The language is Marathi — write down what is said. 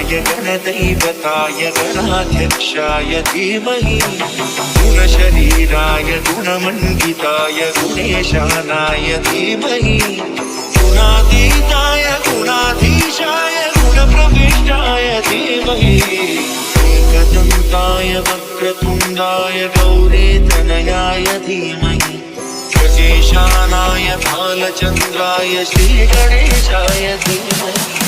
गणाधिपतये गणदैवताय गणाध्यक्षाय धीमहि गुणशरीराय गुणमण्डिताय गुणेशानाय धीमहि गुणातीताय गुणाधीशाय गुणप्रविष्टाय धीमहि एकदन्ताय वक्रतुण्डाय गौरीतनयाय धीमहि गजेशानाय भालचन्द्राय श्रीगणेशाय धीमहि